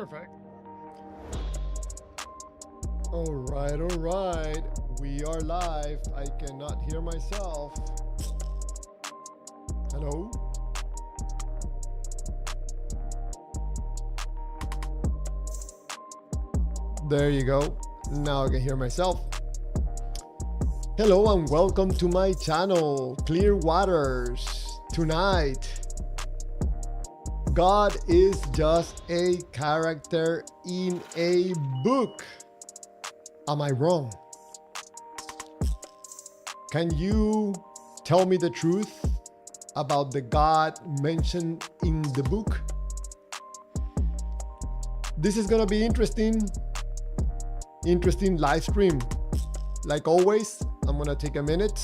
Perfect. All right. We are live. I cannot hear myself. Hello? There you go. Now I can hear myself. Hello and welcome to my channel, Clear Waters. Tonight, God is just a character in a book. Am I wrong? Can you tell me the truth about the God mentioned in the book? This is gonna be interesting live stream. Like always, I'm gonna take a minute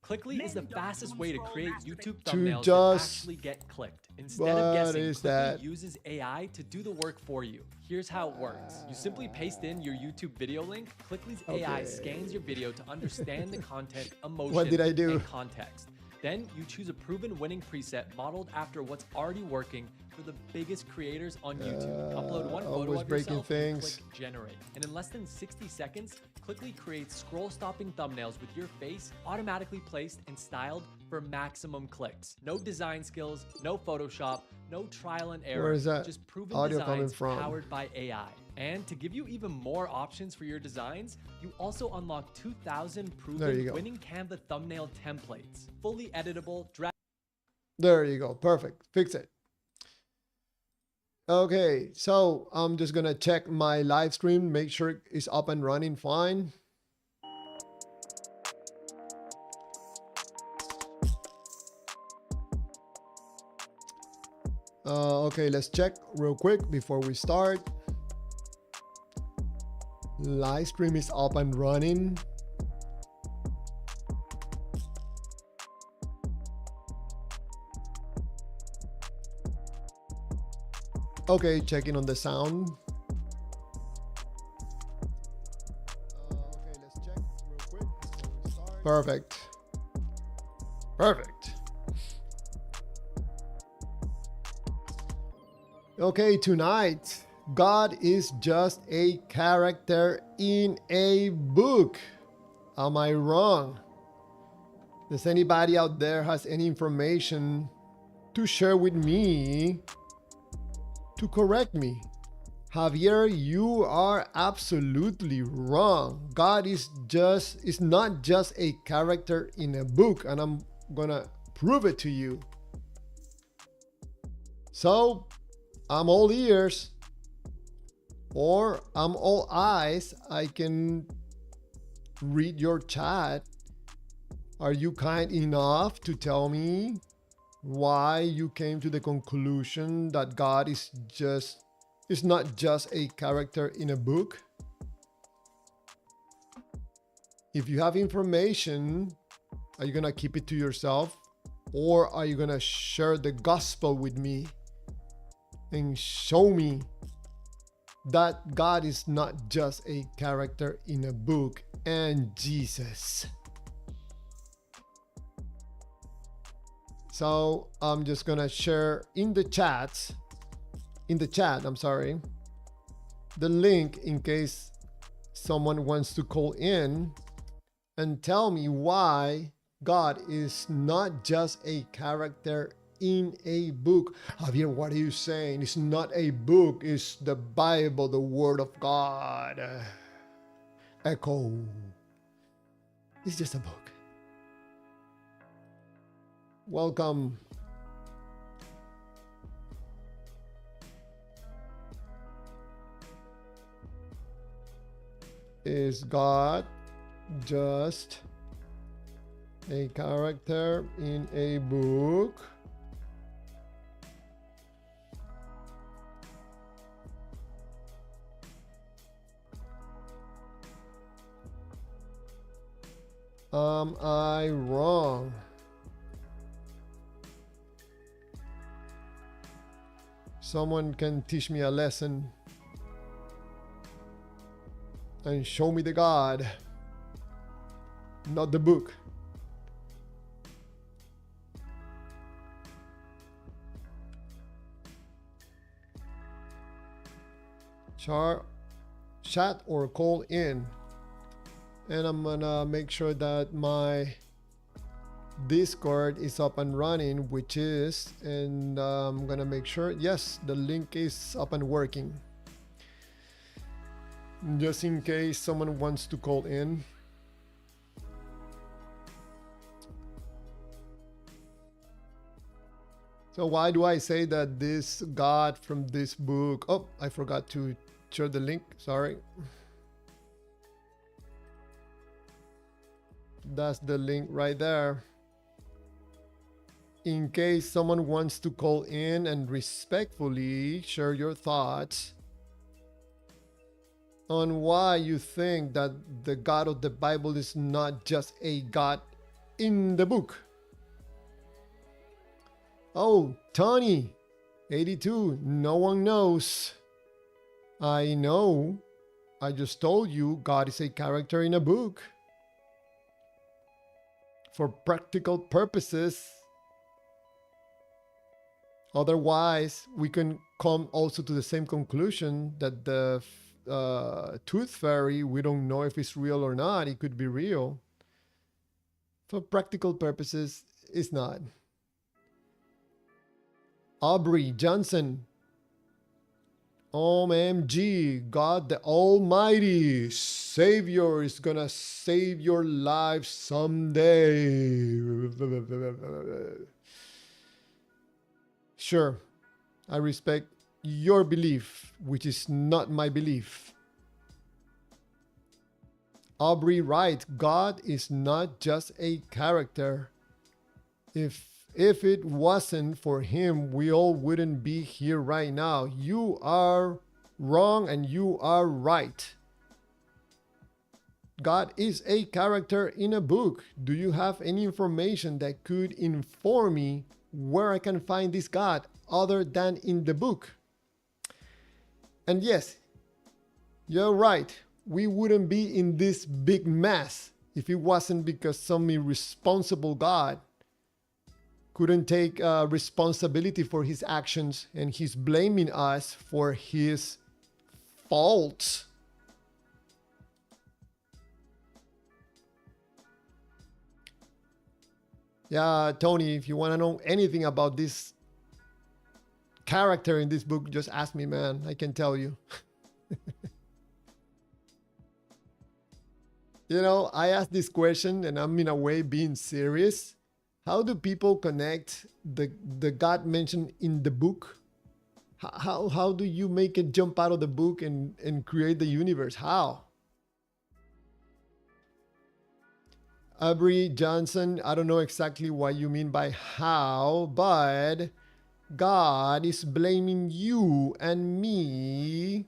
Clickly is the fastest way to create YouTube to thumbnails that just, actually get clicked. Instead of what guessing, is Clickly that? uses AI to do the work for you. Here's how it works. You simply paste in your YouTube video link. Clickly's AI Okay. scans your video to understand the content, emotion, What did I do? and context. Then you choose a proven winning preset modeled after what's already working for the biggest creators on YouTube. Upload one photo always of breaking yourself things. and click generate. And in less than 60 seconds, Clickly creates scroll-stopping thumbnails with your face automatically placed and styled for maximum clicks. No design skills, no Photoshop, no trial and error. Where is that Just proven audio coming designs from? powered by AI. And to give you even more options for your designs, you also unlock 2,000 There you proven go. winning Canva thumbnail templates. Fully editable, There you go. Perfect. Fix it. Okay, so I'm just gonna check my live stream, make sure it's up and running fine. Okay, let's check real quick before we start. Live stream is up and running. Okay, checking on the sound. Okay, let's check real quick before we start. Perfect. Perfect. Okay, tonight, God is just a character in a book. Am I wrong? Does anybody out there has any information to share with me to correct me? Javier, you are absolutely wrong. God is not just a character in a book, and I'm gonna prove it to you. So I'm all ears, or I'm all eyes. I can read your chat. Are you kind enough to tell me why you came to the conclusion that God is not just a character in a book? If you have information, are you gonna keep it to yourself, or are you gonna share the gospel with me and show me that God is not just a character in a book and Jesus? So I'm just gonna share in the chat, I'm sorry, the link in case someone wants to call in and tell me why God is not just a character in a book. Javier, what are you saying? It's not a book, it's the Bible, the Word of God. Echo. It's just a book. Welcome. Is God just a character in a book? Am I wrong? Someone can teach me a lesson and show me the God, not the book. chat or call in. And I'm gonna make sure that my Discord is up and running, which is, and I'm gonna make sure, yes, the link is up and working. Just in case someone wants to call in. So why do I say that this God from this book? Oh, I forgot to share the link, sorry. That's the link right there. In case someone wants to call in and respectfully share your thoughts on why you think that the God of the Bible is not just a God in the book. Oh, Tony, 82, no one knows. I know. I just told you God is a character in a book. For practical purposes. Otherwise, we can come also to the same conclusion that the tooth fairy, we don't know if it's real or not. It could be real. For practical purposes, it's not. Aubrey Johnson. OMG, God the Almighty, Savior is gonna save your life someday. Sure, I respect your belief, which is not my belief. Aubrey Wright, God is not just a character. If it wasn't for him, we all wouldn't be here right now. You are wrong and you are right. God is a character in a book. Do you have any information that could inform me where I can find this God other than in the book? And yes, you're right. We wouldn't be in this big mess if it wasn't because some irresponsible God couldn't take responsibility for his actions, and he's blaming us for his faults. Yeah, Tony, if you want to know anything about this character in this book, just ask me, man. I can tell you. You know, I asked this question, and I'm in a way being serious. How do people connect the God mentioned in the book? How do you make it jump out of the book and create the universe? How? Aubrey Johnson, I don't know exactly what you mean by how, but God is blaming you and me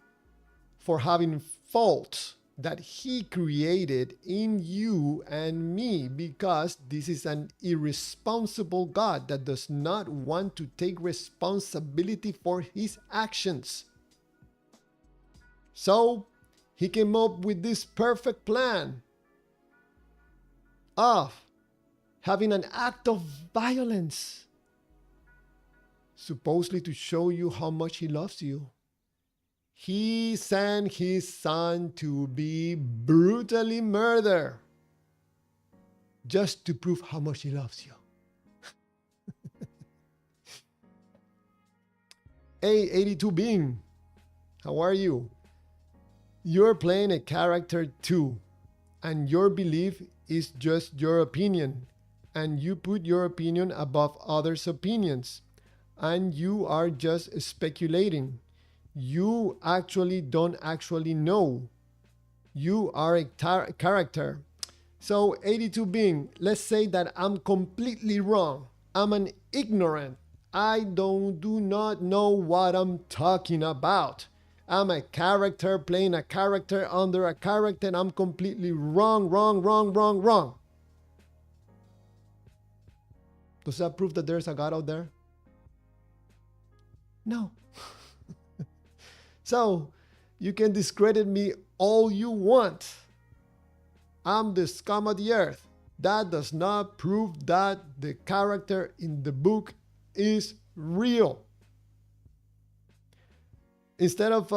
for having faults that he created in you and me, because this is an irresponsible God that does not want to take responsibility for his actions. So he came up with this perfect plan of having an act of violence, supposedly to show you how much he loves you. He sent his son to be brutally murdered just to prove how much he loves you. Hey, 82 Bing, how are you? You're playing a character too, and your belief is just your opinion, and you put your opinion above others' opinions, and you are just speculating. You actually don't actually know. You are a character. So 82 Bing, let's say that I'm completely wrong. I'm an ignorant. I do not know what I'm talking about. I'm a character playing a character under a character, and I'm completely wrong. Does that prove that there's a God out there? No. So, you can discredit me all you want. I'm the scum of the earth. That does not prove that the character in the book is real. Instead of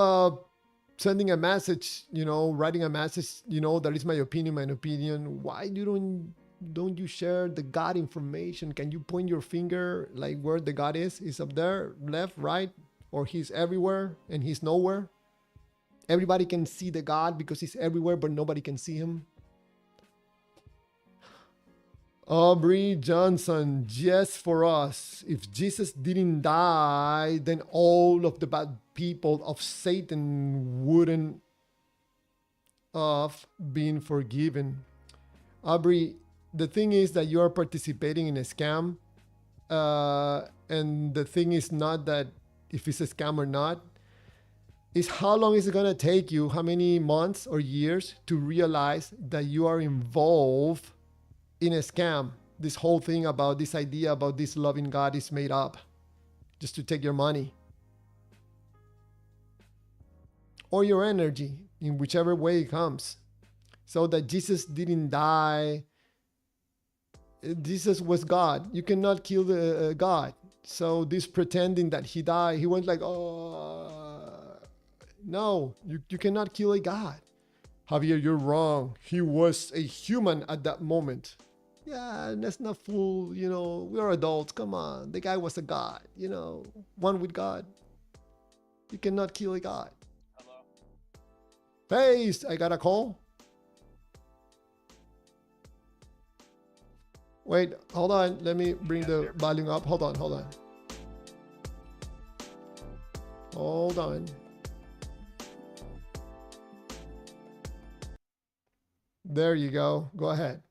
sending a message, writing a message, that is my opinion, Why don't you share the God information? Can you point your finger like where the God is? Is up there, left, right, or he's everywhere and he's nowhere? Everybody can see the God because he's everywhere, but nobody can see him. Aubrey Johnson, yes, for us. If Jesus didn't die, then all of the bad people of Satan wouldn't have been forgiven. Aubrey, the thing is that you are participating in a scam. And the thing is not that if it's a scam or not, is how long is it going to take you, how many months or years to realize that you are involved in a scam. This whole thing about this idea about this loving God is made up just to take your money or your energy in whichever way it comes. So that Jesus didn't die. Jesus was God. You cannot kill the God. So this pretending that he died, he went like, oh, no, you cannot kill a God. Javier, you're wrong. He was a human at that moment. Yeah, let's not fool, we're adults. Come on. The guy was a God, one with God. You cannot kill a God. Hello. Hey, I got a call. Wait, hold on. Let me bring the volume up. Hold on. Hold on. There you go. Go ahead.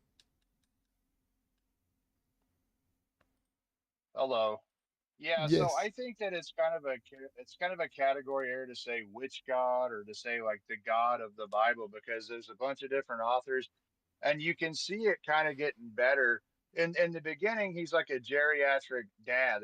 Hello. Yeah, so Yes. I think that it's kind of a category error to say which God or to say like the God of the Bible because there's a bunch of different authors and you can see it kind of getting better. In the beginning, he's like a geriatric dad.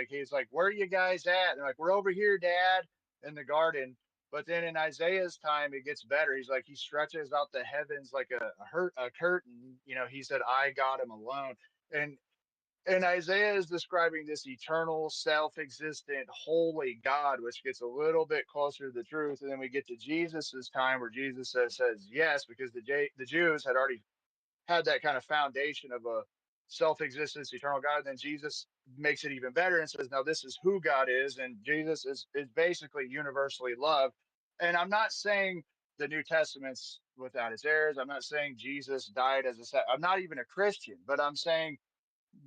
He's like, "Where are you guys at?" And they're like, "We're over here, Dad, in the garden." But then in Isaiah's time, it gets better. He's like, he stretches out the heavens like a curtain. He said, "I got him alone." And Isaiah is describing this eternal, self-existent, holy God, which gets a little bit closer to the truth. And then we get to Jesus's time, where Jesus says yes, because the Jews had already had that kind of foundation of a self-existence, eternal God. And then Jesus makes it even better and says, "No, this is who God is," and Jesus is basically universally loved. And I'm not saying the New Testament's without its errors. I'm not saying Jesus died as I'm not even a Christian, but I'm saying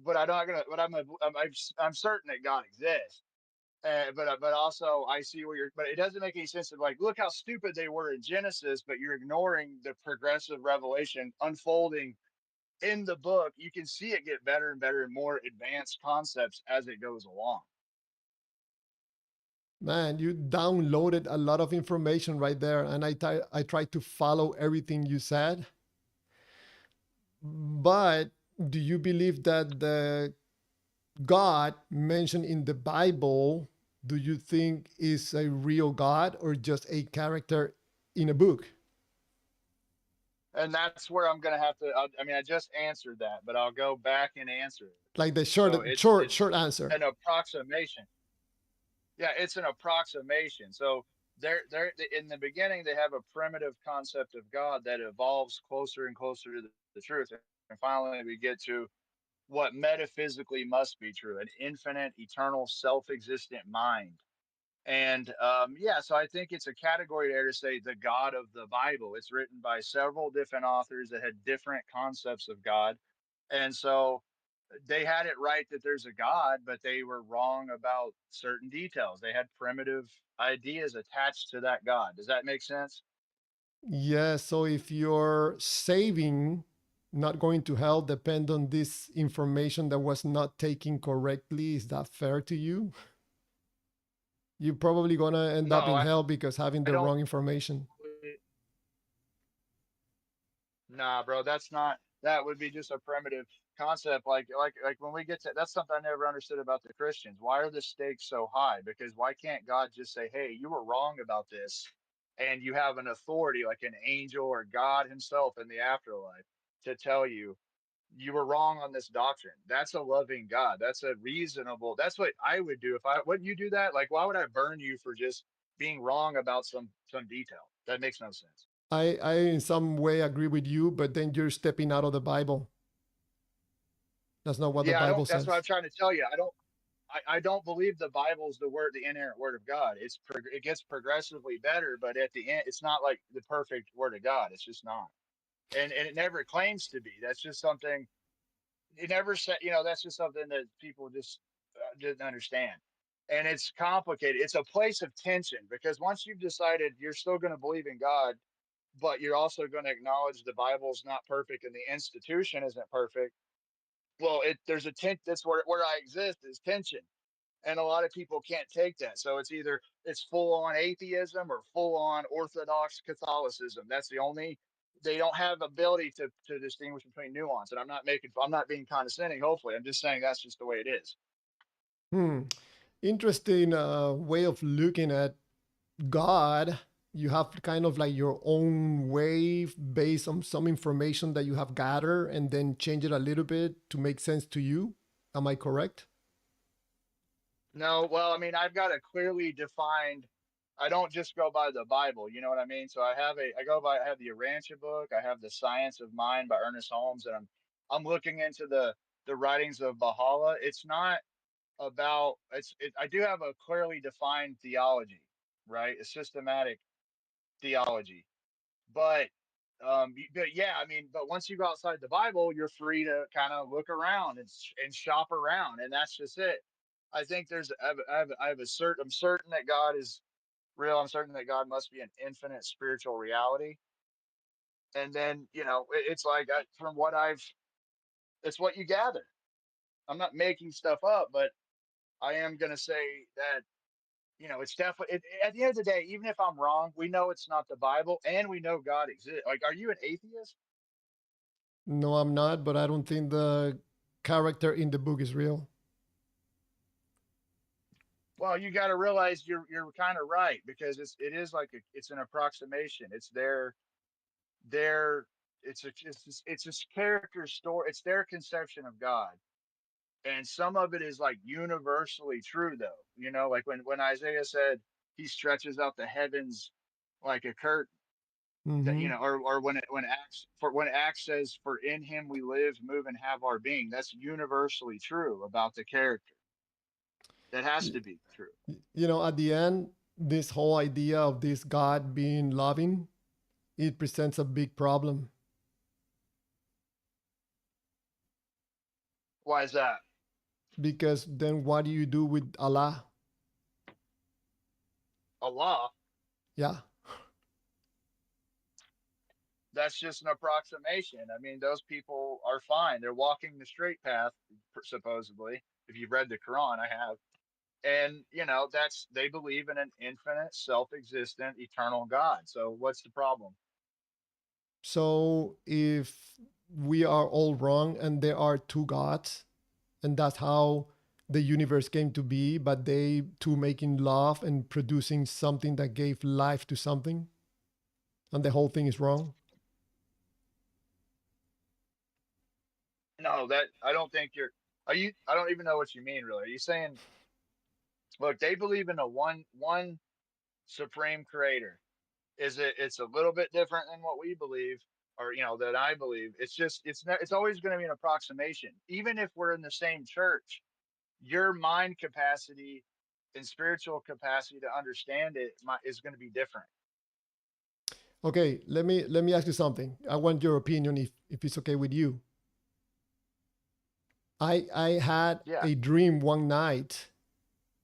but I'm not gonna. But I'm certain that God exists. But also I see where you're. But it doesn't make any sense to like look how stupid they were in Genesis, but you're ignoring the progressive revelation unfolding in the book. You can see it get better and better and more advanced concepts as it goes along. Man, you downloaded a lot of information right there, and I tried to follow everything you said. But do you believe that the God mentioned in the Bible, do you think is a real God or just a character in a book? And that's where I'm gonna have to. I mean, I just answered that, but I'll go back and answer it. Like the So short, it's short, it's short answer. an approximation. Yeah, it's an approximation. So they're in the beginning they have a primitive concept of God that evolves closer and closer to the truth. And finally we get to what metaphysically must be true, an infinite, eternal, self-existent mind. And yeah, so I think it's a category there to say the God of the Bible. It's written by several different authors that had different concepts of God. And so they had it right that there's a God, but they were wrong about certain details. They had primitive ideas attached to that God. Does that make sense? Yeah, so if you're saving, not going to hell, depend on this information that was not taken correctly, is that fair to you? You're probably gonna end No, up in hell because having I the don't. wrong information. Nah, bro, that's not. That would be just a primitive concept. Like when we get to that's something I never understood about the Christians. Why are the stakes so high? Because why can't God just say, "Hey, you were wrong about this," and you have an authority like an angel or God Himself in the afterlife to tell you you were wrong on this doctrine. That's a loving God. That's a reasonable. That's what I would do if I wouldn't you do that? Like, why would I burn you for just being wrong about some detail. That makes no sense. I in some way agree with you, but then you're stepping out of the Bible. That's not what the Yeah, I Bible don't. That's what I'm says. trying to tell you. I don't believe the Bible's the word, the inerrant word of God. It gets progressively better, but at the end, it's not like the perfect word of God. It's just not, and it never claims to be. That's just something it never said. That's just something that people just didn't understand. And it's complicated. It's a place of tension because once you've decided you're still going to believe in God, but you're also going to acknowledge the Bible's not perfect and the institution isn't perfect. Well, there's a tent. That's where I exist is tension, and a lot of people can't take that. So it's either it's full on atheism or full on Orthodox Catholicism. That's the only they don't have ability to distinguish between nuance. And I'm not being condescending. Hopefully, I'm just saying that's just the way it is. Hmm. Interesting way of looking at God. You have kind of like your own way based on some information that you have gathered and then change it a little bit to make sense to you. Am I correct? No, well, I mean, I've got a clearly defined. I don't just go by the Bible. You know what I mean? So I go by. I have the Arantia book. I have the Science of Mind by Ernest Holmes, and I'm looking into the writings of Baha'u'llah. It's not about I do have a clearly defined theology, right? A systematic theology. But but yeah, I mean, but once you go outside the Bible, you're free to kind of look around and shop around, and that's just it. I think I have a certain I'm certain that God is real. I'm certain that God must be an infinite spiritual reality. And then it's like from what it's what you gather. I'm not making stuff up, but I am going to say that it's definitely at the end of the day, even if I'm wrong, we know it's not the Bible and we know God exists. Like, are you an atheist? No, I'm not, but I don't think the character in the book is real. Well, you got to realize you're kind of right because it is like it's an approximation. It's their it's this character story. It's their conception of God, and some of it is like universally true though. Like when Isaiah said he stretches out the heavens like a curtain. That Hmm. or when Acts says, "For in Him we live, move, and have our being." That's universally true about the character. That has to be true. At the end, this whole idea of this God being loving, it presents a big problem Why is that? because then what do you do with Allah? Allah. Yeah. That's just an approximation. I mean, those people are fine. They're walking the straight path, supposedly. If you've read the Quran, I have. And that's they believe in an infinite, self-existent, eternal God. So what's the problem? So if we are all wrong and there are two gods, and that's how the universe came to be, but they two making love and producing something that gave life to something, and the whole thing is wrong. No, that I don't think you're. Are you? I don't even know what you mean. Really, are you saying? Look, they believe in a one supreme creator. It's a little bit different than what we believe, or that I believe. It's just it's always going to be an approximation. Even if we're in the same church, your mind capacity and spiritual capacity to understand it is going to be different. Okay, let me ask you something. I want your opinion if it's okay with you. I had Yeah. a dream one night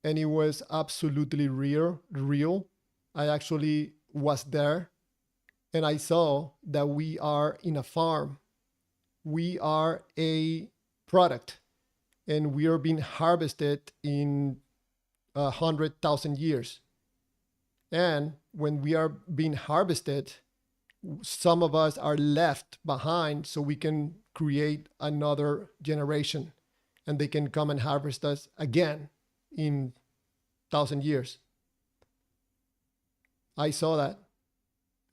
and it was absolutely real. I actually was there and I saw that we are in a farm. We are a product and we are being harvested in 100,000 years. And when we are being harvested, some of us are left behind so we can create another generation and they can come and harvest us again in 1,000 years. I saw that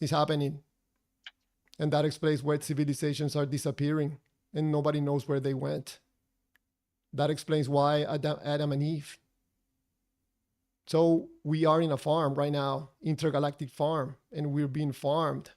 is happening, and that explains why civilizations are disappearing and nobody knows where they went. That explains why Adam and Eve. So we are in a farm right now, intergalactic farm, and we're being farmed.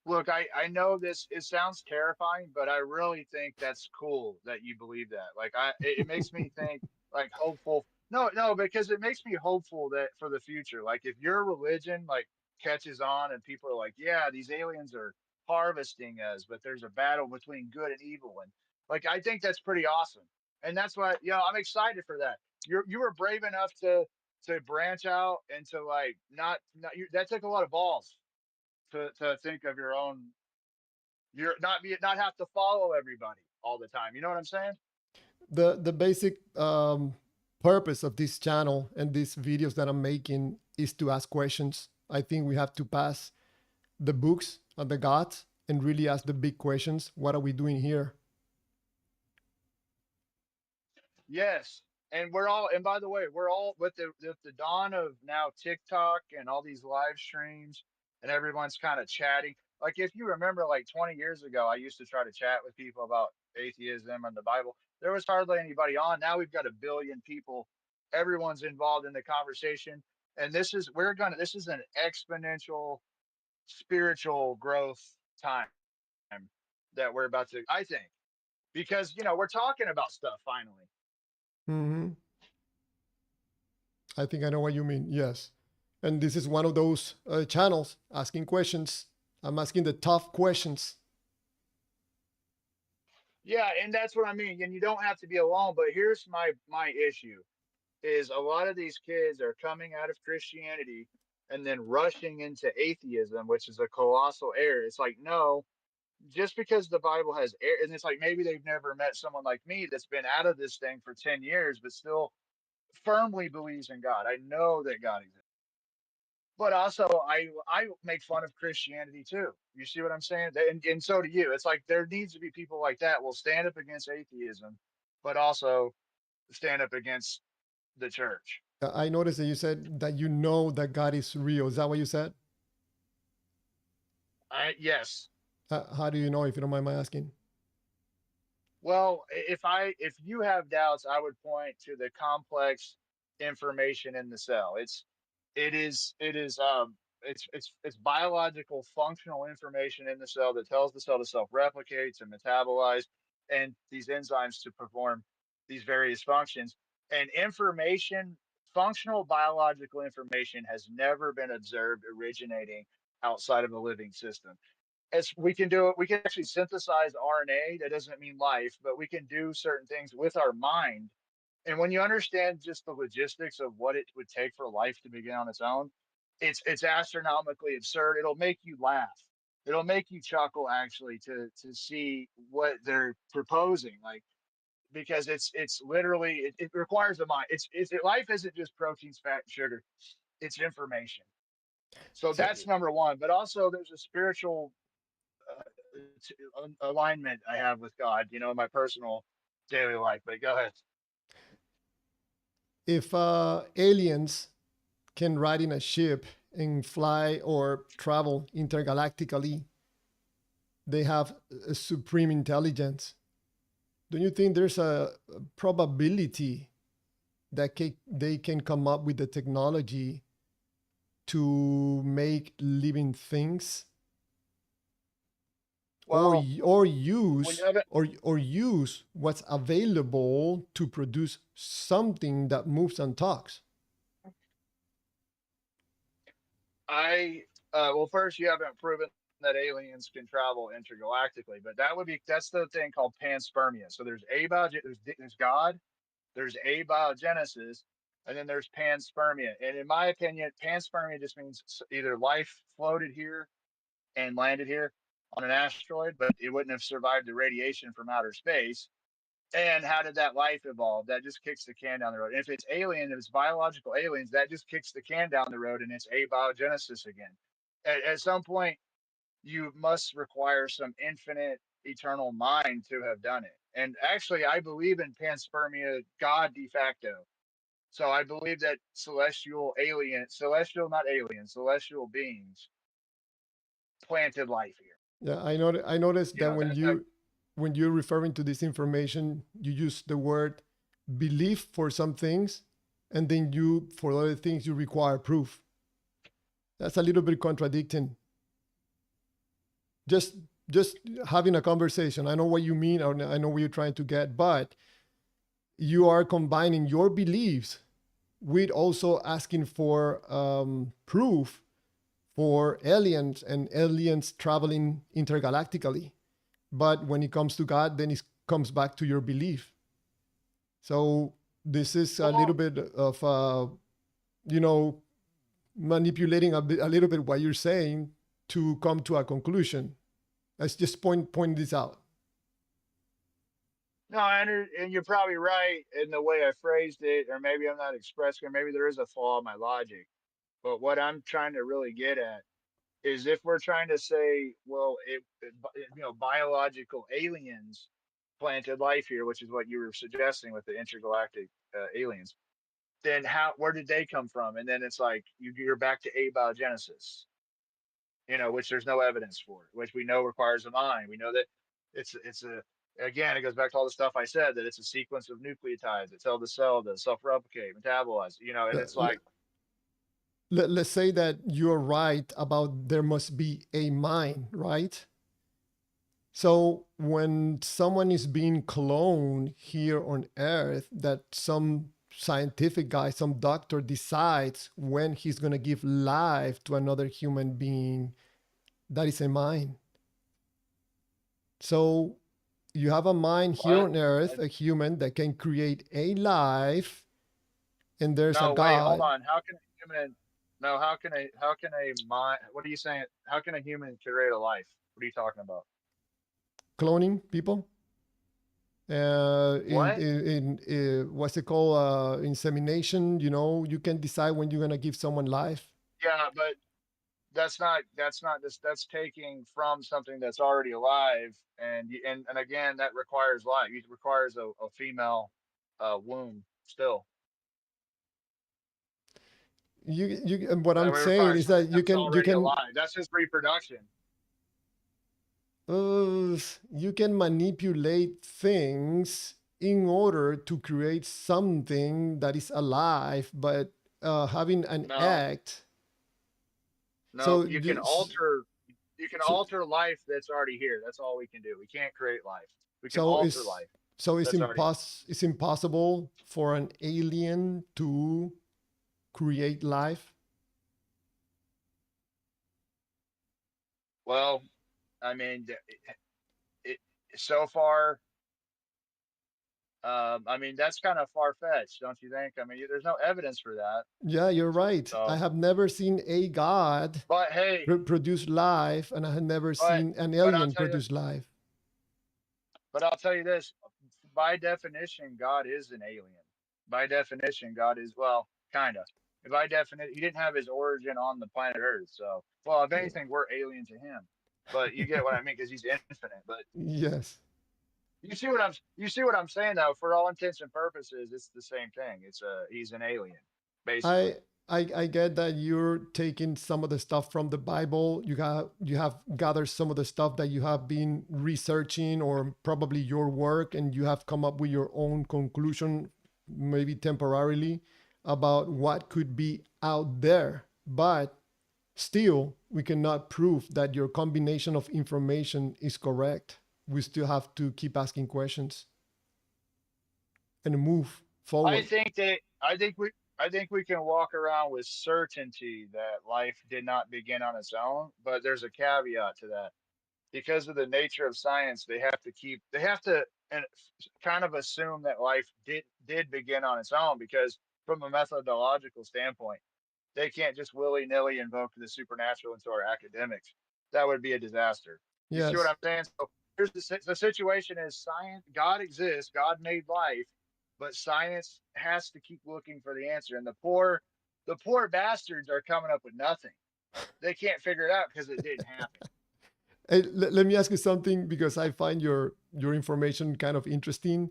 Look, I know this, it sounds terrifying, but I really think that's cool that you believe that. Like it makes me think like hopeful. No, no, because it makes me hopeful that for the future, like if your religion like catches on and people are like, yeah, these aliens are harvesting us, but there's a battle between good and evil, and like I think that's pretty awesome. And that's why, I'm excited for that. You were brave enough to branch out and to like not you, that took a lot of balls to think of your own, you're not have to follow everybody all the time. You know what I'm saying? The basic purpose of this channel and these videos that I'm making is to ask questions. I think we have to pass the books of the gods and really ask the big questions. What are we doing here? Yes. And we're all, and by the way, we're all with the dawn of now TikTok and all these live streams and everyone's kind of chatting. Like if you remember like 20 years ago, I used to try to chat with people about atheism and the Bible. There was hardly anybody on. Now we've got a billion people. Everyone's involved in the conversation. And this is an exponential spiritual growth time that we're about to, I think, because we're talking about stuff finally. Hmm. I think I know what you mean. Yes. And this is one of those channels asking questions. I'm asking the tough questions. Yeah, and that's what I mean. And you don't have to be alone, but here's my issue is a lot of these kids are coming out of Christianity and then rushing into atheism, which is a colossal error. It's like, no, just because the Bible has error, and it's like maybe they've never met someone like me that's been out of this thing for 10 years but still firmly believes in God. I know that God exists. But also I make fun of Christianity too. You see what I'm saying? And so do you. It's like there needs to be people like that will stand up against atheism, but also stand up against the church. I noticed that you said that you know that God is real. Is that what you said? Yes. How do you know, if you don't mind my asking? Well, if you have doubts, I would point to the complex information in the cell. It's biological functional information in the cell that tells the cell to self-replicate, to metabolize, and these enzymes to perform these various functions. And information, functional biological information has never been observed originating outside of the living system. As we can do it, we can actually synthesize RNA. That doesn't mean life, but we can do certain things with our mind. And when you understand just the logistics of what it would take for life to begin on its own, it's astronomically absurd. It'll make you laugh. It'll make you chuckle actually to see what they're proposing. Like because it's literally it requires a mind. Life isn't just proteins, fat, and sugar. It's information. So So that's number one. But also there's a spiritual alignment I have with God, in my personal daily life. But go ahead. if aliens can ride in a ship and fly or travel intergalactically, they have a supreme intelligence. Don't you think there's a probability that they can come up with the technology to make living things, or Well, when you use have it, or use what's available to produce something that moves and talks? well, first you haven't proven that aliens can travel intergalactically, but that's the thing called panspermia. So there's God, there's abiogenesis, and then there's panspermia. And in my opinion, panspermia just means either life floated here and landed here on an asteroid, but it wouldn't have survived the radiation from outer space. And how did that life evolve? That just kicks the can down the road. And if it's alien, if it's biological aliens, that just kicks the can down the road and it's abiogenesis again. At some point, you must require some infinite, eternal mind to have done it. And actually, I believe in panspermia, God de facto. So I believe that celestial, not alien, celestial beings planted life here. Yeah, I noticed You that know, that when you're referring to this information, you use the word belief for some things, and then you, for other things, you require proof. That's a little bit contradicting. Just just having a conversation. I know what you mean, or I know what you're trying to get, but you are combining your beliefs with also asking for proof for aliens and aliens traveling intergalactically. But when it comes to God, then it comes back to your belief. So this is a little Well, bit of, you know, manipulating a little bit what you're saying to come to a conclusion. Let's just point this out. no, and you're probably right in the way I phrased it, or maybe I'm not expressing, or maybe there is a flaw in my logic. But what I'm trying to really get at is if we're trying to say, well, biological aliens planted life here, which is what you were suggesting with the intergalactic aliens, then where did they come from? And then it's like you're back to abiogenesis, which there's no evidence for, which we know requires a mind. We know that it's a again, it goes back to all the stuff I said, that it's a sequence of nucleotides that tell the cell to self-replicate, metabolize, and it's like, Let's say that you're right about there must be a mind, right? So when someone is being cloned here on Earth, that some scientific guy, some doctor decides when he's going to give life to another human being, that is a mind. So you have a mind here what? on Earth, a human that can create a life, and there's a No, wait, hold God. on. How can a human? No, how can a mind? What are you saying? How can a human create a life? What are you talking about? Cloning people. What? What's it called? Insemination. You can decide when you're gonna give someone life. Yeah, but that's not this. That's taking from something that's already alive, and again, that requires life. It requires a female womb still. And what That I'm would saying require is something that you that's can you already can alive. That's just reproduction. uh, you can manipulate things in order to create something that is alive, but having an No, act. no, So you can so alter life that's already here. That's all we can do. We can't create life. We can so alter it's life so that's already here. it's impossible for an alien to create life. Well, I mean, it so far, I mean, that's kind of far fetched, don't you think? I mean, there's no evidence for that. Yeah, you're right. I So, have never seen a god but hey, produce life, and I have never but seen an but I'll alien tell you, produce life. this: by definition, God is an alien. By definition, God is, well, kind of. By definition, he didn't have his origin on the planet Earth. So, well, if anything, we're alien to him. But you get what I mean, because he's infinite. But Yes. you see what I'm saying, though. For all intents and purposes, it's the same thing. He's an alien, basically. I I get that you're taking some of the stuff from the Bible. You have gathered some of the stuff that you have been researching, or probably your work, and you have come up with your own conclusion, maybe temporarily, about what could be out there. But still, we cannot prove that your combination of information is correct. We still have to keep asking questions and move I forward. think that I think we can walk around with certainty that life did not begin on its own, but there's a caveat to that. Because of the nature of science, they have to and kind of assume that life did begin on its own, because from a methodological standpoint, they can't just willy-nilly invoke the supernatural into our academics. That would be a disaster. You see what Yes. I'm saying? So here's the situation: is science, God exists, God made life, but science has to keep looking for the answer. And the poor bastards are coming up with nothing. They can't figure it out because it didn't happen. Hey, let me ask you something, because I find your information kind of interesting.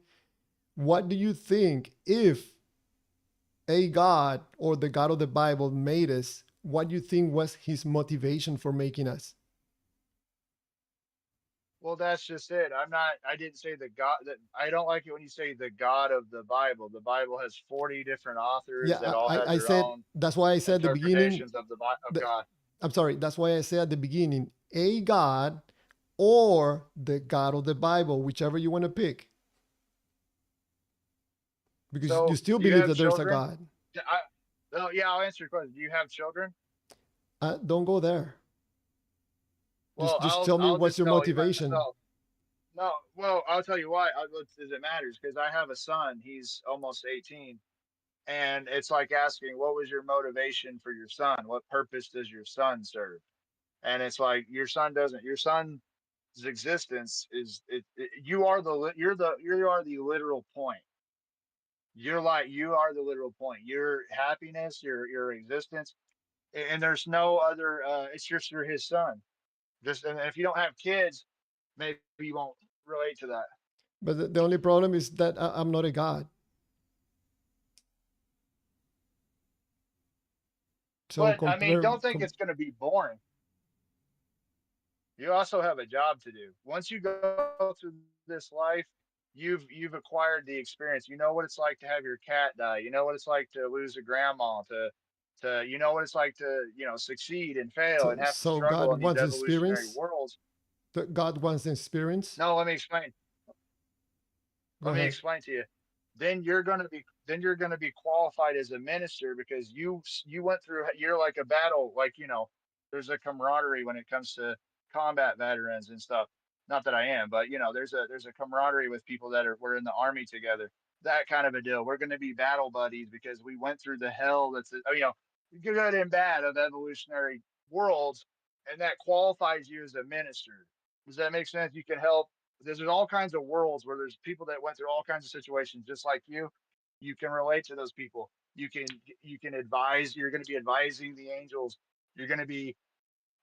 What do you think, if a God or the God of the Bible made us? What do you think was his motivation for making us? Well, that's just it. I'm not. I didn't say the God. That I don't like it when you say the God of the Bible. The Bible has 40 different authors Yeah, that all have I their said, own that's why I said at the beginning, interpretations of of the, God. I'm sorry, that's why I said at the beginning, a God or the God of the Bible, whichever you want to pick, because you So, still do you believe have that there's a children? God. I, oh, yeah, I'll answer your question. Do you have children? Don't go there. Well, Just tell me I'll what's just your tell you motivation. myself. No, well, I'll tell you why. It matters because I have a son. He's almost 18, and it's like asking, what was your motivation for your son? What purpose does your son serve? And it's like your son doesn't. Your son's existence is you are you are the literal point. You're like you are the literal point. Your happiness, your existence, and there's no other. It's just you're his son. Just and if you don't have kids, maybe you won't relate to that. But the only problem is that I'm not a God. So But I mean, compare. don't think it's going to be boring. You also have a job to do. Once you go through this life, you've acquired the experience. You know what it's like to have your cat die. You know what it's like to lose a grandma. To you know what it's like to succeed and fail and have to So struggle God in these wants evolutionary experience. worlds. God wants experience. No, let me explain. Go Let me ahead. explain to you. Then you're going to be qualified as a minister because you went through you're like a battle like there's a camaraderie when it comes to combat veterans and stuff. Not that I am, but there's a camaraderie with people that are we're in the army together. That kind of a deal. We're going to be battle buddies because we went through the hell that's good and bad of evolutionary worlds, and that qualifies you as a minister. Does that make sense? You can help there's all kinds of worlds where there's people that went through all kinds of situations just like you can relate to those people. You can advise. You're going to be advising the angels. You're going to be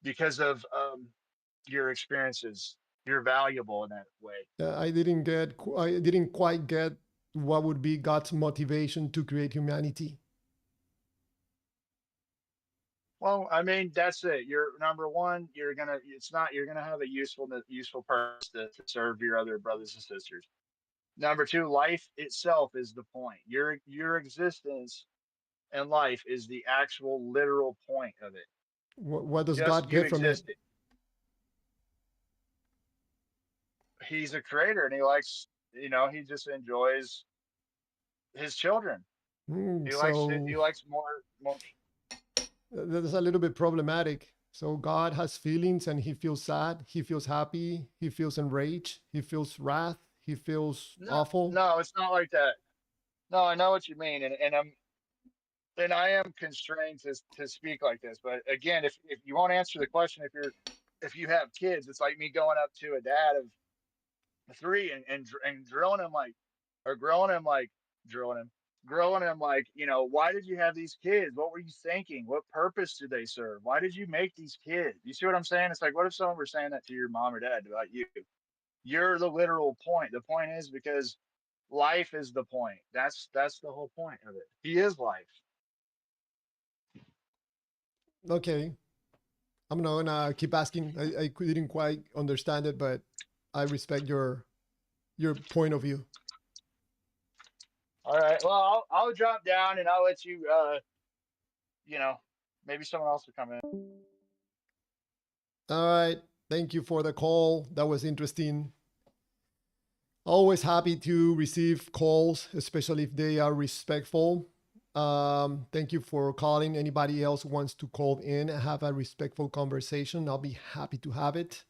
because of your experiences. You're valuable in that way. I didn't quite get what would be God's motivation to create humanity. Well, I mean, that's it. You're number one. You're gonna. It's not. You're gonna have a useful purpose to serve your other brothers and sisters. Number two, life itself is the point. Your existence and life is the actual literal point of it. What does Just God you get from it? existed. He's a creator and he likes, he just enjoys his children. So He likes more. that is a little bit problematic. So God has feelings and he feels sad, he feels happy, he feels enraged, he feels wrath, he feels No, awful. no, it's not like that. No, I know what you mean. And I am constrained to speak like this. But again, if you won't answer the question, if you have kids, it's like me going up to a dad of three and drilling him like, or growing him like, drilling him, growing him like, why did you have these kids? What were you thinking? What purpose do they serve? Why did you make these kids? You see what I'm saying? It's like, what if someone were saying that to your mom or dad about you? You're the literal point. The point is because life is the point. That's the whole point of it. He is life. Okay, I'm not gonna keep asking. I didn't quite understand it, but I respect your point of view. All right. Well, I'll drop down and I'll let you. You know, maybe someone else will come in. All right, thank you for the call. That was interesting. Always happy to receive calls, especially if they are respectful. Thank you for calling. Anybody else wants to call in and have a respectful conversation, I'll be happy to have it.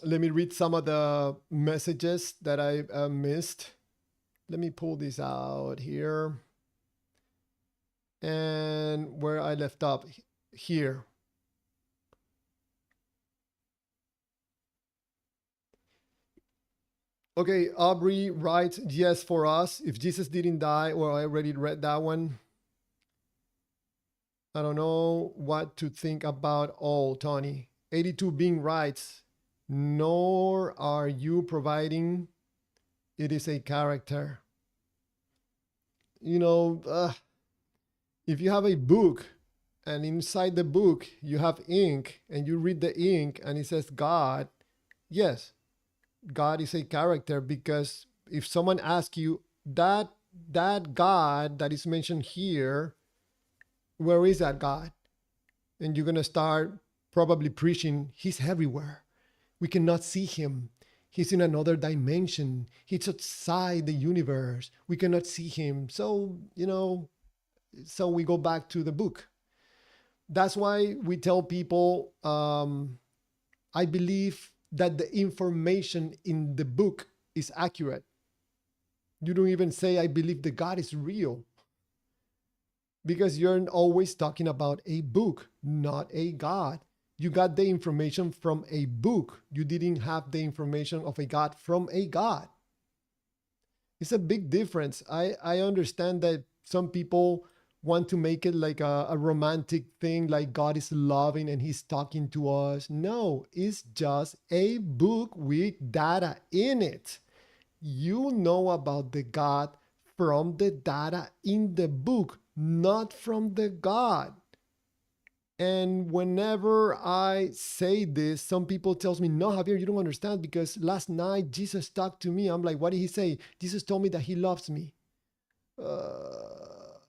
Let me read some of the messages that I missed. Let me pull this out here. And where I left up here. Okay, Aubrey writes, yes, for us. If Jesus didn't die, well, I already read that one. I don't know what to think about all, Tony. 82 Bing writes, nor are you providing, it is a character. If you have a book and inside the book you have ink and you read the ink and it says God, yes, God is a character, because if someone asks you that that God that is mentioned here, where is that God? And you're gonna start probably preaching, He's everywhere. We cannot see Him. He's in another dimension. He's outside the universe. We cannot see Him. So, so we go back to the book. That's why we tell people, I believe that the information in the book is accurate. You don't even say, I believe the God is real, because you're always talking about a book, not a God. You got the information from a book. You didn't have the information of a God from a God. It's a big difference. I understand that some people want to make it like a romantic thing, like God is loving and He's talking to us. No, it's just a book with data in it. You know about the God from the data in the book, not from the God. And whenever I say this, some people tells me, no, Javier, you don't understand, because last night Jesus talked to me. I'm like, what did He say? Jesus told me that He loves me.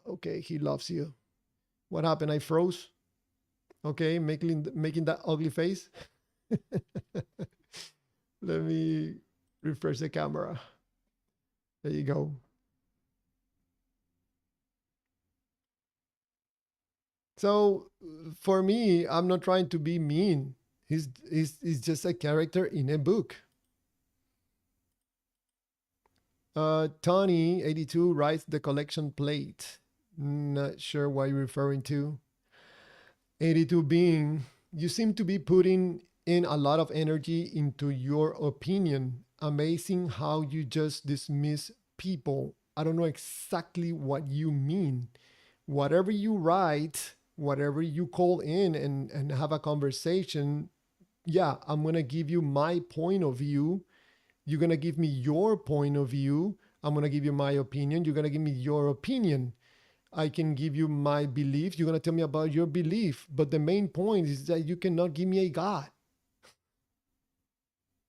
Okay, He loves you. What happened? I froze. Okay, making that ugly face. Let me refresh the camera. There you go. So for me, I'm not trying to be mean. He's just a character in a book. Tony82 writes the collection plate. Not sure what you're referring to. 82 being, you seem to be putting in a lot of energy into your opinion. Amazing how you just dismiss people. I don't know exactly what you mean. Whatever you write, whatever you call in and have a conversation, yeah, I'm going to give you my point of view. You're going to give me your point of view. I'm going to give you my opinion. You're going to give me your opinion. I can give you my belief. You're going to tell me about your belief. But the main point is that you cannot give me a God.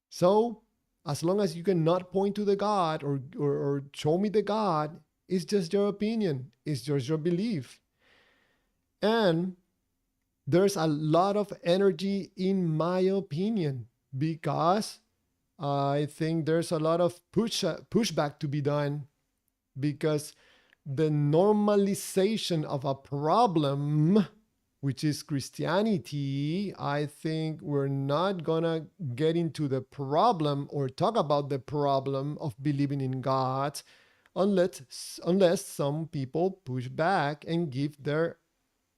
So, as long as you cannot point to the God or show me the God, it's just your opinion. It's just your belief. And there's a lot of energy in my opinion, because I think there's a lot of pushback to be done, because the normalization of a problem, which is Christianity, I think we're not gonna get into the problem or talk about the problem of believing in God unless some people push back and give their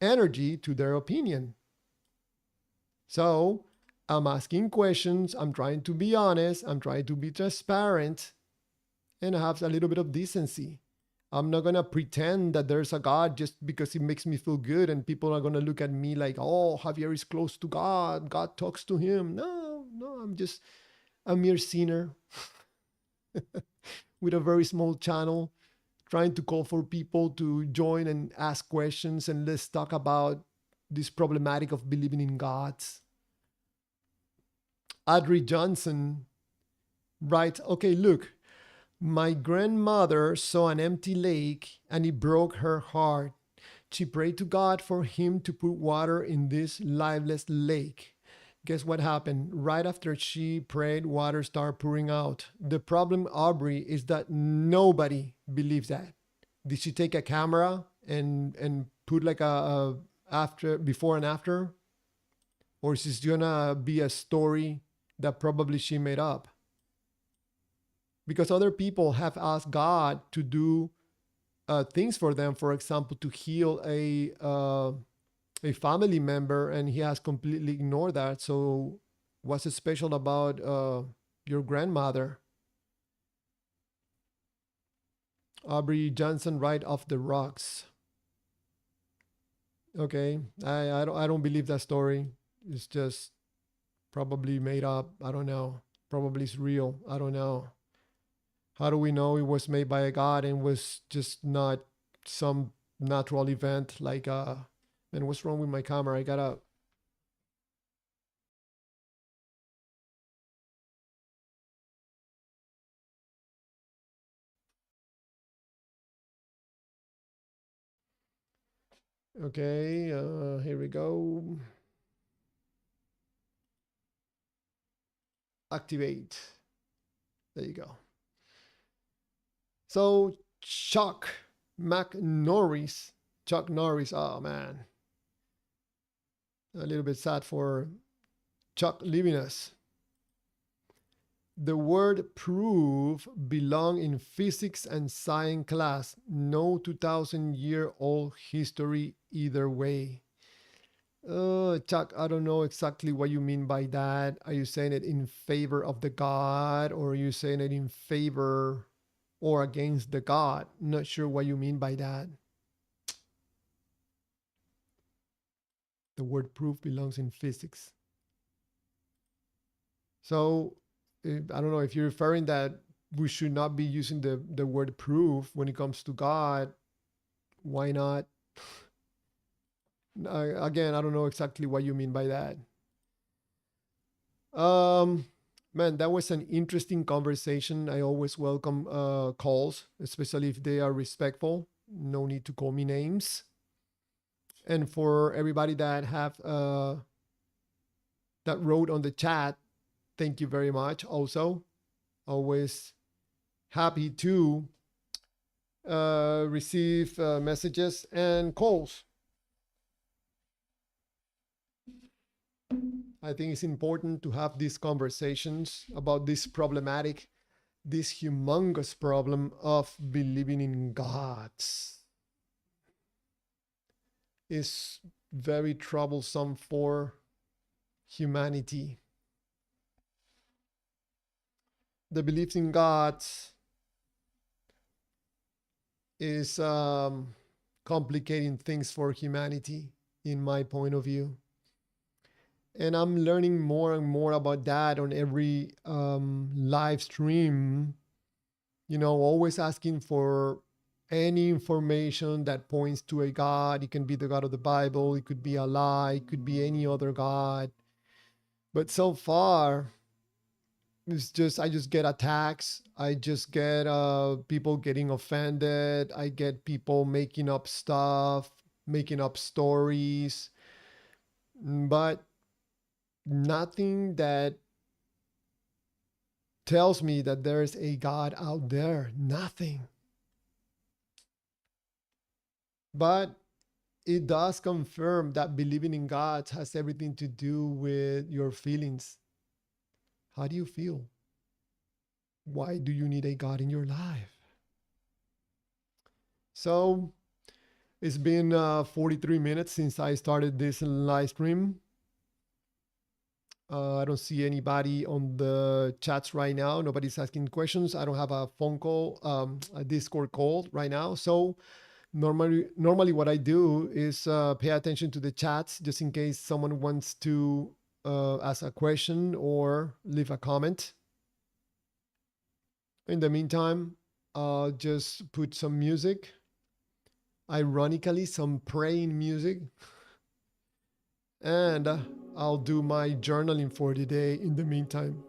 energy to their opinion. So I'm asking questions, I'm trying to be honest, I'm trying to be transparent, and have a little bit of decency. I'm not gonna pretend that there's a God just because it makes me feel good and people are gonna look at me like, oh, Javier is close to God, God talks to him. No, no, I'm just a mere sinner with a very small channel trying to call for people to join and ask questions, and let's talk about this problematic of believing in gods. Adri Johnson writes, okay, look, my grandmother saw an empty lake and it broke her heart. She prayed to God for him to put water in this lifeless lake. Guess what happened? Right after she prayed, water started pouring out. The problem, Aubrey, is that nobody believes that. Did she take a camera and put like a after, before and after? Or is this gonna be a story that probably she made up? Because other people have asked God to do things for them, for example, to heal a family member, and He has completely ignored that. So, what's special about your grandmother? Aubrey Johnson, right off the rocks. Okay, I don't believe that story. It's just probably made up. I don't know. Probably it's real. I don't know. How do we know it was made by a god and was just not some natural event like man, what's wrong with my camera? I gotta Okay, here we go. Activate. There you go. So McNorris, Chuck Norris. Oh man, a little bit sad for Chuck leaving us. The word proof belong in physics and science class. No 2000-year-old history either way. Chuck, I don't know exactly what you mean by that. Are you saying it in favor of the God, or are you saying it in favor or against the God? Not sure what you mean by that. The word proof belongs in physics. So I don't know if you're referring that we should not be using the word proof when it comes to God. Why not? Again, I don't know exactly what you mean by that. Um, Man, that was an interesting conversation. I always welcome calls, especially if they are respectful. No need to call me names. And for everybody that have that wrote on the chat, thank you very much. Also, always happy to receive messages and calls. I think it's important to have these conversations about this problematic, this humongous problem of believing in gods. Is very troublesome for humanity. The belief in gods is complicating things for humanity, in my point of view. And I'm learning more and more about that on every live stream. You know, always asking for any information that points to a God. It can be the God of the Bible, it could be Allah, it could be any other God. But so far, it's just I just get attacks. I just get people getting offended. I get people making up stuff, making up stories, but nothing that tells me that there's a God out there. Nothing. But it does confirm that believing in God has everything to do with your feelings. How do you feel? Why do you need a God in your life? So it's been 43 minutes since I started this live stream. I don't see anybody on the chats right now. Nobody's asking questions. I don't have a phone call, a Discord call right now. So normally what I do is pay attention to the chats just in case someone wants to ask a question or leave a comment. In the meantime, I'll just put some music. Ironically, some praying music. And I'll do my journaling for the day in the meantime.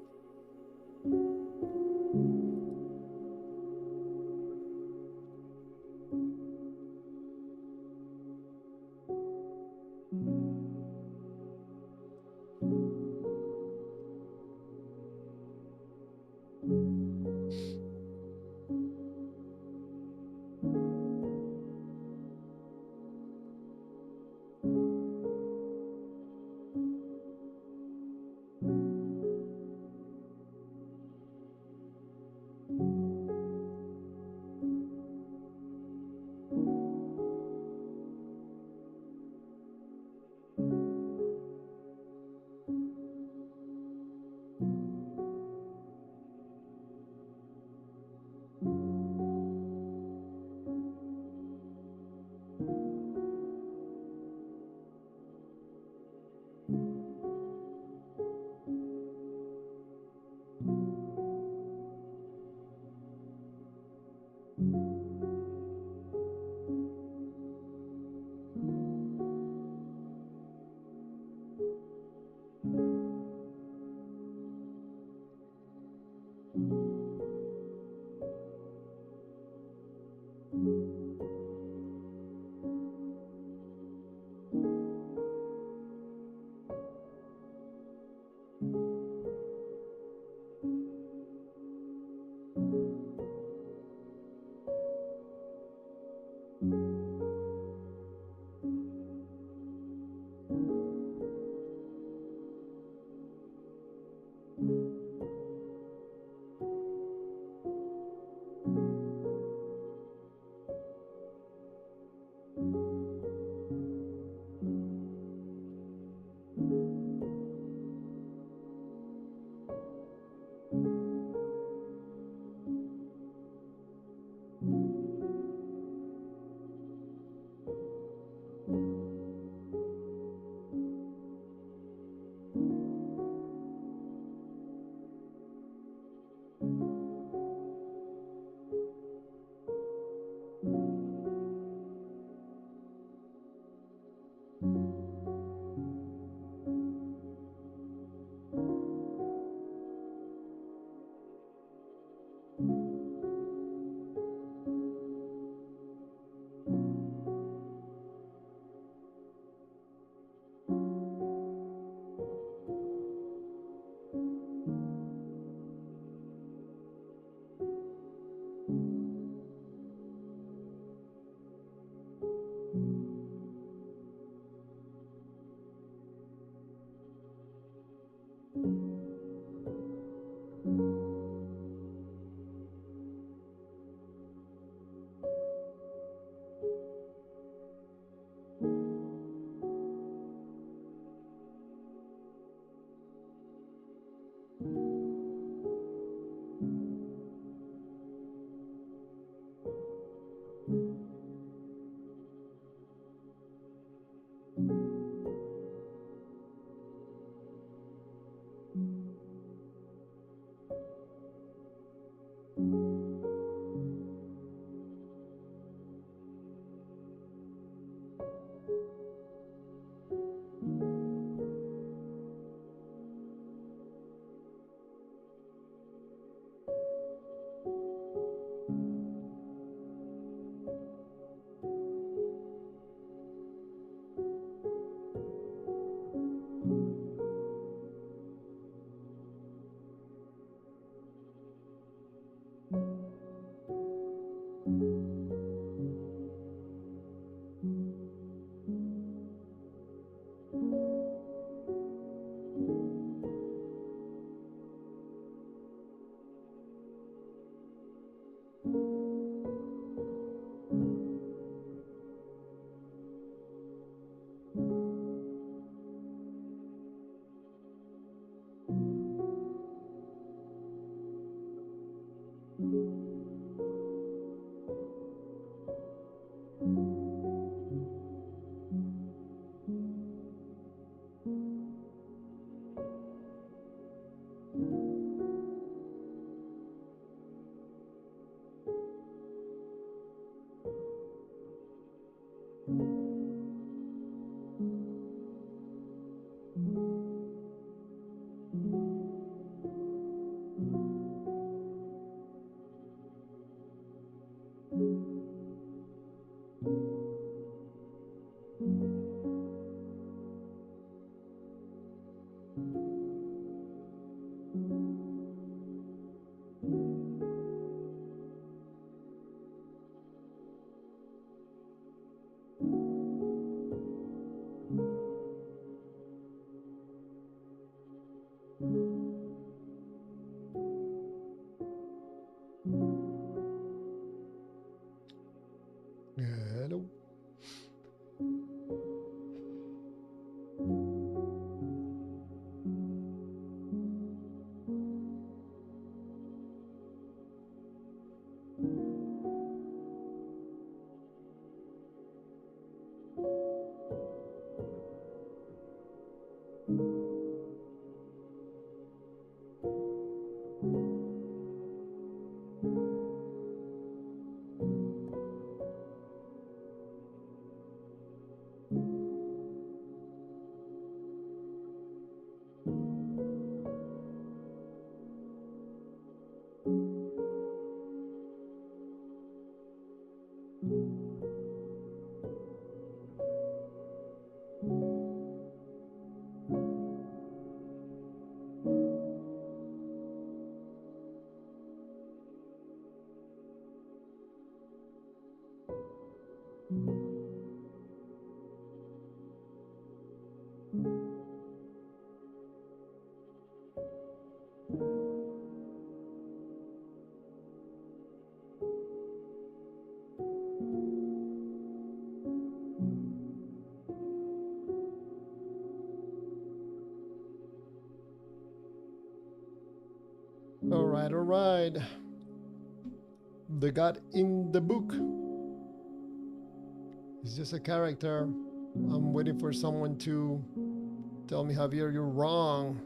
Hello. All right, all right. The God in the book is just a character. I'm waiting for someone to tell me, Javier, you're wrong.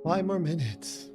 5 more minutes.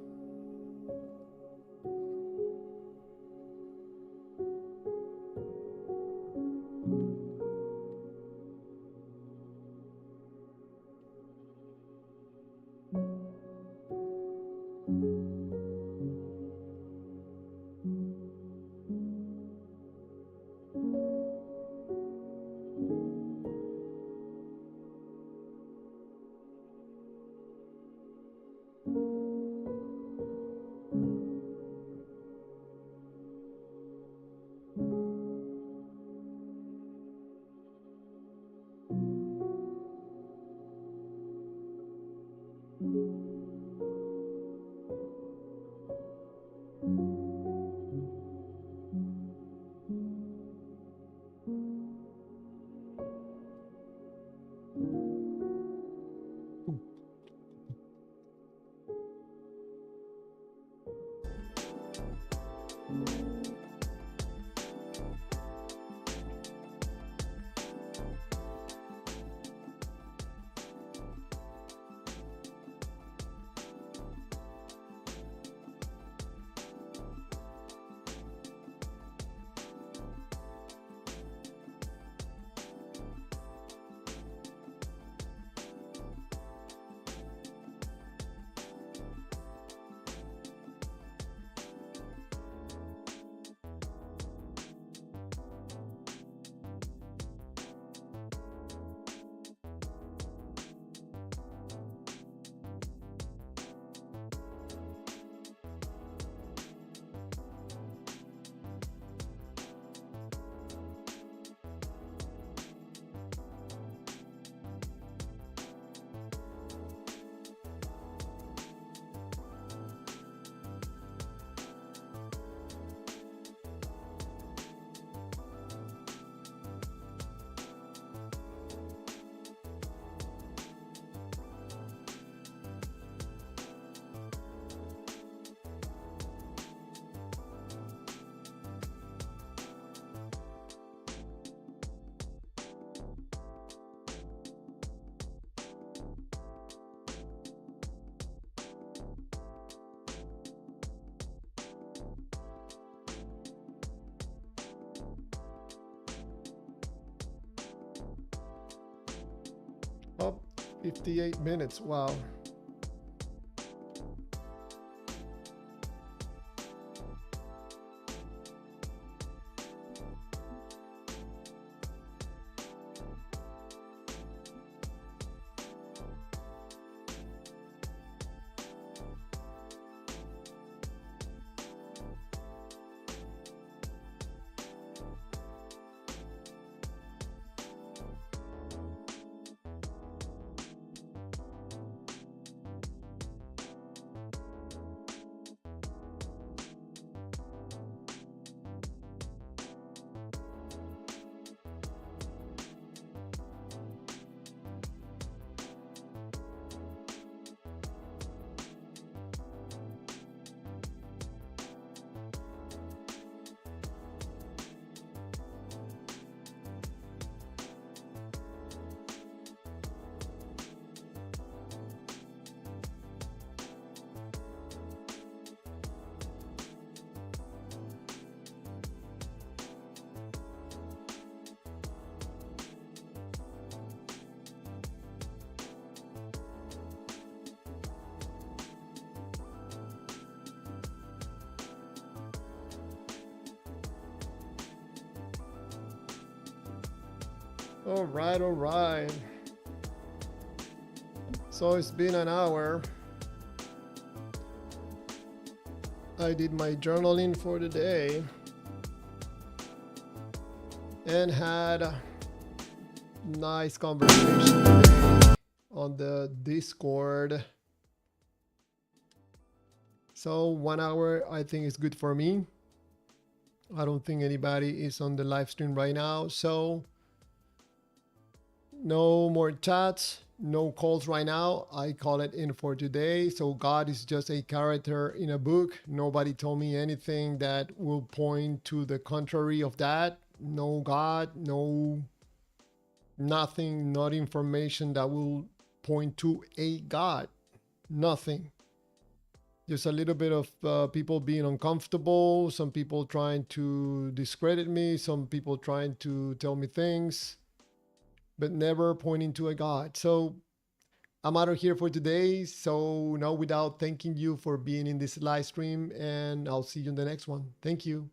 Oh, 58 minutes. Wow. All right, all right. So it's been an hour. I did my journaling for the day and had a nice conversation today on the Discord. So 1 hour, I think is good for me. I don't think anybody is on the live stream right now. So no more chats, no calls right now. I call it in for today. So God is just a character in a book. Nobody told me anything that will point to the contrary of that. No God, no nothing, not information that will point to a God. Nothing. Just a little bit of people being uncomfortable, some people trying to discredit me, some people trying to tell me things, but never pointing to a God. So I'm out of here for today. So, no, without thanking you for being in this live stream, and I'll see you in the next one. Thank you.